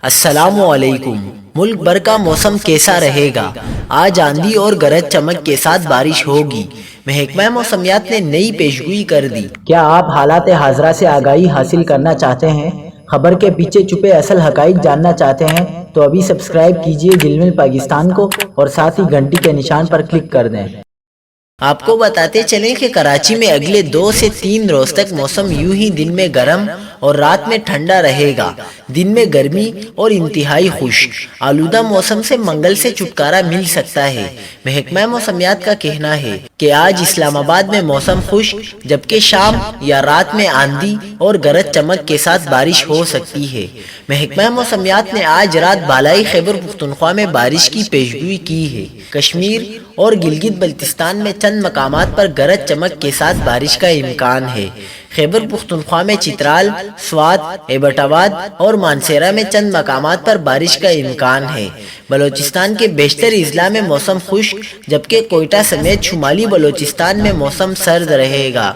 السلام علیکم۔ ملک بھر کا موسم کیسا رہے گا؟ آج آندھی اور گرج چمک کے ساتھ بارش ہوگی۔ محکمہ موسمیات نے نئی پیشگوئی کر دی۔ کیا آپ حالات حاضرہ سے آگاہی حاصل کرنا چاہتے ہیں؟ خبر کے پیچھے چھپے اصل حقائق جاننا چاہتے ہیں تو ابھی سبسکرائب کیجئے دل مل پاکستان کو اور ساتھ ہی گھنٹی کے نشان پر کلک کر دیں۔ آپ کو بتاتے چلیں کہ کراچی میں اگلے 2 سے 3 روز تک موسم یوں ہی دن میں گرم اور رات میں ٹھنڈا رہے گا۔ دن میں گرمی اور انتہائی خشک آلودہ موسم سے منگل سے چھٹکارا مل سکتا ہے۔ محکمہ موسمیات کا کہنا ہے کہ آج اسلام آباد میں موسم خشک جبکہ شام یا رات میں آندھی اور گرج چمک کے ساتھ بارش ہو سکتی ہے۔ محکمہ موسمیات نے آج رات بالائی خیبر پختونخوا میں بارش کی پیشگوئی کی ہے۔ کشمیر اور گلگت بلتستان میں چند مقامات پر گرج چمک کے ساتھ بارش کا امکان ہے۔ خیبر پختونخوا میں چترال، سوات، ایبٹ آباد اور مانسہرہ میں چند مقامات پر بارش کا امکان ہے۔ بلوچستان کے بیشتر اضلاع میں موسم خشک جبکہ کوئٹہ سمیت شمالی بلوچستان میں موسم سرد رہے گا۔